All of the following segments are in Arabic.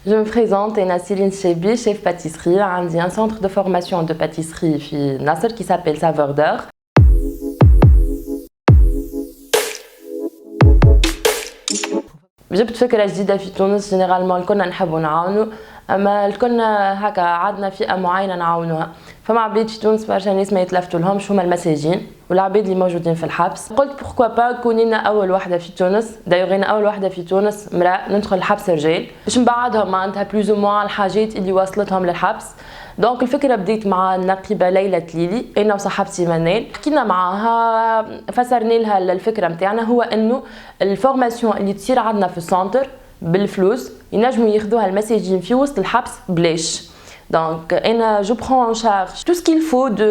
Je me présente, Ena Céline Chebi, chef pâtisserie. J'ai un centre de formation de pâtisserie في Nasser qui s'appelle Saveur d'Or. جبت فكرة جديدة في تونس. جينيرالمون الكلنا نحبوا نعاونوا، اما الكلنا هكا عندنا فئة معينة نعاونوها. فما عباد في تونس برشا ناس ما يتلفتوا لهمش، هما المساجين والعباد اللي موجودين في الحبس. قلت بوركوا با كونينا اول وحده في تونس، دايوغ انا اول وحده في تونس مراه ندخل الحبس رجال باش نبعدهم معناتها بلوز او موان الحاجات اللي وصلتهم للحبس. دونك الفكره بديت مع النقيبه ليلى تليلي، انا وصاحبتي منال، حكينا معاها فسرنا لها الفكره نتاعنا. هو انه الفورماسيون اللي تصير عندنا في السنتر بالفلوس ينجموا ياخذوها المساجين في وسط الحبس بلاش. Donc, je prends en charge tout ce qu'il faut de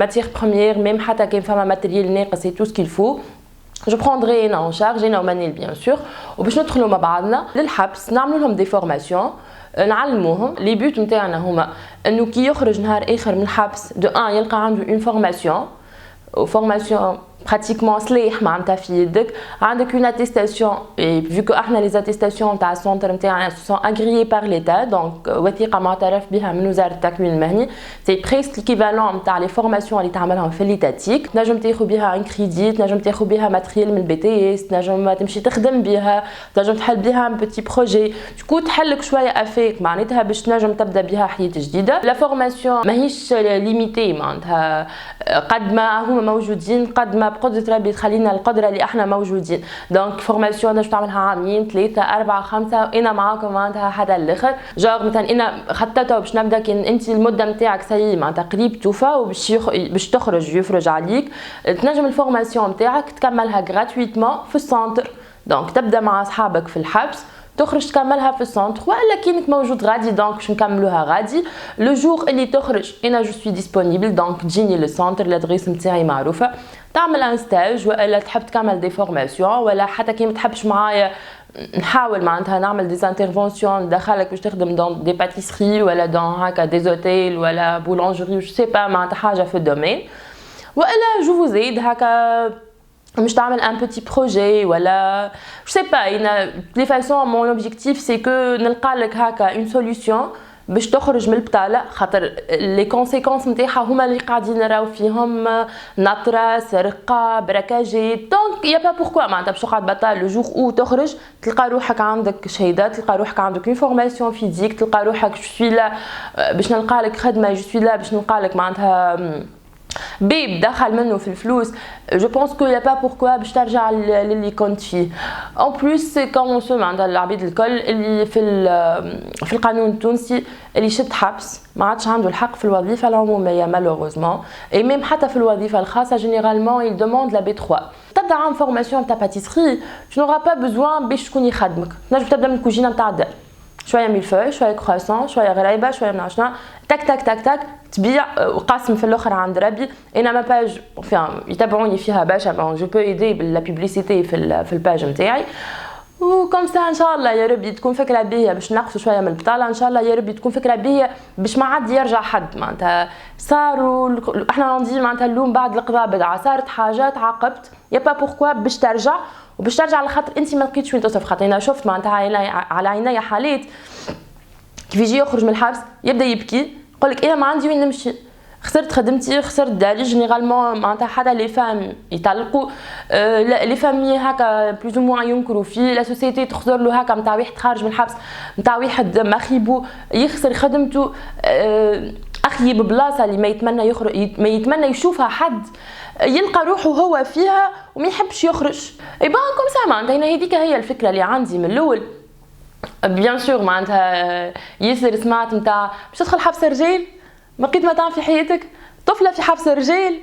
matières premières, même حتى كان فما matériel ناقص et tout ce qu'il faut. Je prendrai en charge, انا ومنال bien sûr. وباش ندخلوا مع بعضنا للحبس نعملوا لهم دي فورماسيون، نعلموهم. لي بوت نتاعنا هما انه كي يخرج نهار اخر من الحبس دو ان يلقى عنده اون فورماسيون، وفورماسيون pratiquement صليح معناتها في يدك، عندك اون اتيستاسيون. فيو كو احنا لي زاتيستاسيون تاع السونتر نتاعنا سون اغريي بار ليتا، دونك وثيقه معترف بها من وزاره التكوين المهني. سي بريسك ليكيفالون تاع لي فورماسيون اللي تعملهم في ليتاتيك. تنجم تاخذ بها ان كريديت، تنجم تاخذ بها ماتريال من BTS، تنجم تمشي تخدم بها، تنجم تحل بها ان بوتي بروجي تكون تحلك شويه افيك معناتها باش تنجم تبدا بها حياه جديده. لا فورماسيون ماهيش ليميتي معناتها قد ما هما موجودين قد ما بقدرة ربي تخلينا القدرة اللي احنا موجودين. دونك فورماسيون باش تعملها عامين 3 4 5 وانا معاكم معناتها حتى الاخر. جوغ مثلا انا خططت باش نبدا كان انت المده نتاعك سي معناتها قريب توفى وباش باش تخرج يفرج عليك، تنجم الفورماسيون نتاعك تكملها غراتويتمون في السنتر. دونك تبدا مع اصحابك في الحبس تخرج تكملها في السنتر، والا كينك موجود غادي دونك باش نكملوها غادي. لو جور اللي تخرج انا جو سوي ديسپونيبل، دونك تجيني للسنتر، الادريس نتاعي معروفه، تعمل ان ستاج والا تحب تكمل دي فورماسيون، ولا حتى كي ما تحبش معايا نحاول معناتها نعمل دي انترفونسيون ندخلك باش تخدم دون دي باتيسري ولا دون هكا دي زوتيل ولا بولانجري جو سي با معناتها حاجه في الدومين، والا جو فوزيد هكا مش تعمل ان بوتي بروجي ولا جو سي با. انا لي فاسون مون اوبجيكتيف سي كو نلقى لك هكا اون سوليوشن باش تخرج من البطاله، خاطر لي كونسيكونس نتاعها هما اللي قاعدين نراو فيهم نطره سرقه براكاجي. دونك يا با بوركوا معناتها باش تقعد بطال لو جور او تخرج تلقى روحك عندك شهاده، تلقى روحك عندك اون فورماسيون فيزيك، تلقى روحك جو سوي لا باش نلقى لك خدمه، جو سوي لا باش نلقى لك معناتها بيب دخل منه في الفلوس. جو بونس كو يا با بوركوا باش ترجع للي كنت فيه. اون بليس سي كونسيوم عند العبيد الكل اللي في القانون التونسي اللي شد حبس ما عادش عنده الحق في الوظيفه العموميه مالوغوزمون، اي ميم حتى في الوظيفه الخاصه جينيرالمون يل دوموند لا بي 3. تبدا عام فورماسيون تاع باتيسري تو نورا با بوزوان باش شكون يخدمك، تنجم تبدا من الكوجينه نتاع الدار، شويه ميلفوي شويه كرواسون شويه غريبه شويه منعشنا تك تك تك تك تبيع وقاسم في الاخر عند ربي. انا ما باج يتابعوني فيها برشا، جو بو ايدي باللا بيبليسيتي في الباج نتاعي. وكم سا ان شاء الله يا ربي تكون فكره باهيه باش نقصوا شويه من البطاله، ان شاء الله يا ربي تكون فكره باهيه باش ما عاد يرجع حد معناتها. صاروا احنا ندي معناتها اللوم بعد القضاء بدعه، صارت حاجات عاقبت يا با بوركوا باش ترجع، وباش ترجع على خاطر انت ما لقيتش وين تصرف. خاطر انا شفت معناتها على عيني حالات كيف يجي يخرج من الحبس يبدا يبكي يقول لك انا ما عندي وين نمشي، خسرت خدمتي خسرت داري. جينيرالمون معناتها حتى لي فام يطلقوا، لي فامي هكا بلوز او موان ينكروا فيه، لا سوسيتي تخسر له هكا نتاع واحد خارج من الحبس نتاع واحد مخيبو يخسر خدمته. اخي ببلاصه اللي ما يتمنى يشوفها حد يلقى روحه هو فيها وما يحبش يخرج. اي بان كوم سا معناتها هذيك هي الفكره اللي عندي من الاول. بيان سور معناتها ياسر سمعت نتاع باش تدخل حبس رجال، ما لقيت ما تعمل في حياتك، طفله في حبس رجال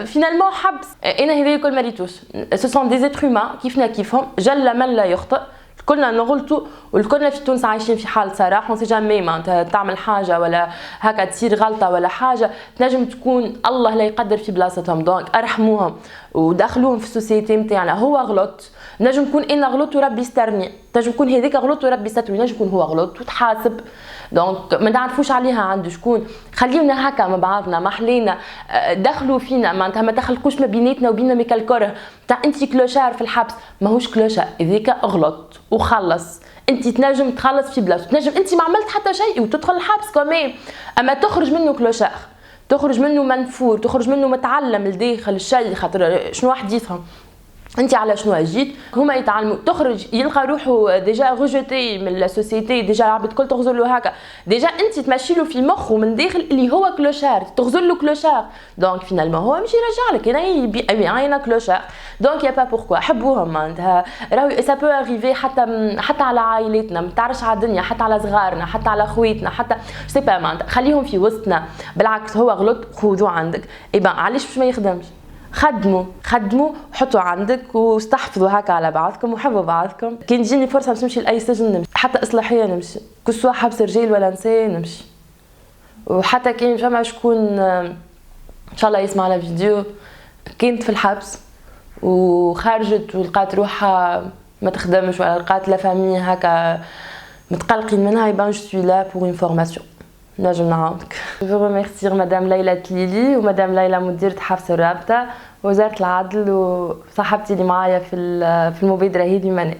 فينالمون حبس. انا هذا كل ما ريتوش، سو سون دي زيتر هومان كيفنا كيفهم، جل من لا يخطئ، كلنا نغلطوا والكلنا في تونس عايشين في حال صراحه. سي جامي معناتها تعمل حاجه ولا هكا تصير غلطه ولا حاجه تنجم تكون الله لا يقدر في بلاصتهم، دونك ارحموهم ودخلوهم في السوسيتي نتاعنا. هو غلط، نجم نكون انا غلط وربي يسترني، تنجم يكون هذاك غلط وربي ستر، ينجم يكون هو غلط وتحاسب. دونك ما نعرفوش عليها عند شكون، خليونا هكا مع بعضنا، ما حلينا دخلوا فينا معناتها ما تخلقوش ما بيناتنا وبيننا ميكالكره تاع انت كلوشار في الحبس. ماهوش كلوشار، هذاك غلط وخلص. انت تنجم تخلص في بلاصتو، تنجم انت ما عملت حتى شيء وتدخل الحبس كمان، اما تخرج منه كلوشار، تخرج منه منفور، تخرج منه متعلم لداخل الشيء. خاطر شنو حديثهم انت على شنو جيت، هما يتعلموا. تخرج يلقى روحه ديجا ريجوتي من لا سوسيتي، ديجا العباد الكل تغزر له هكا، ديجا انت تمشي له في مخه من داخل اللي هو كلوشار، تغزر له كلوشار. دونك فينالمون هو مش يرجع لك انا كلوشار. دونك يا با بوركوا حبوهم معناتها. راهو سا بو اريفي حتى على عائلاتنا، ما تعرفش على الدنيا، حتى على صغارنا، حتى على خويتنا، حتى سي با معناتها خليهم في وسطنا. بالعكس هو غلط خذوه عندك. اي علاش باش ما يخدمش؟ خدموا حطوا عندك واستحفظوا هكا على بعضكم وحبوا بعضكم. كان تجيني فرصه باش نمشي لاي سجن نمشي، حتى اصلاحيه نمشي، كسوا حبس رجال ولا نساء نمشي. وحتى كان فما شكون ان شاء الله يسمع على فيديو كانت في الحبس وخرجت ولقات روحها ما تخدمش ولا لقات لا فامي هكا متقلقين منها، يبان جو سوي لا بور اون فورماسيون نجم نعاونك. جو ريميرسي مدام ليلى تليلي ومدام ليلى مديرة حبس الرابطة ووزارة العدل وصاحبتي اللي معايا في المبادرة هذه منال.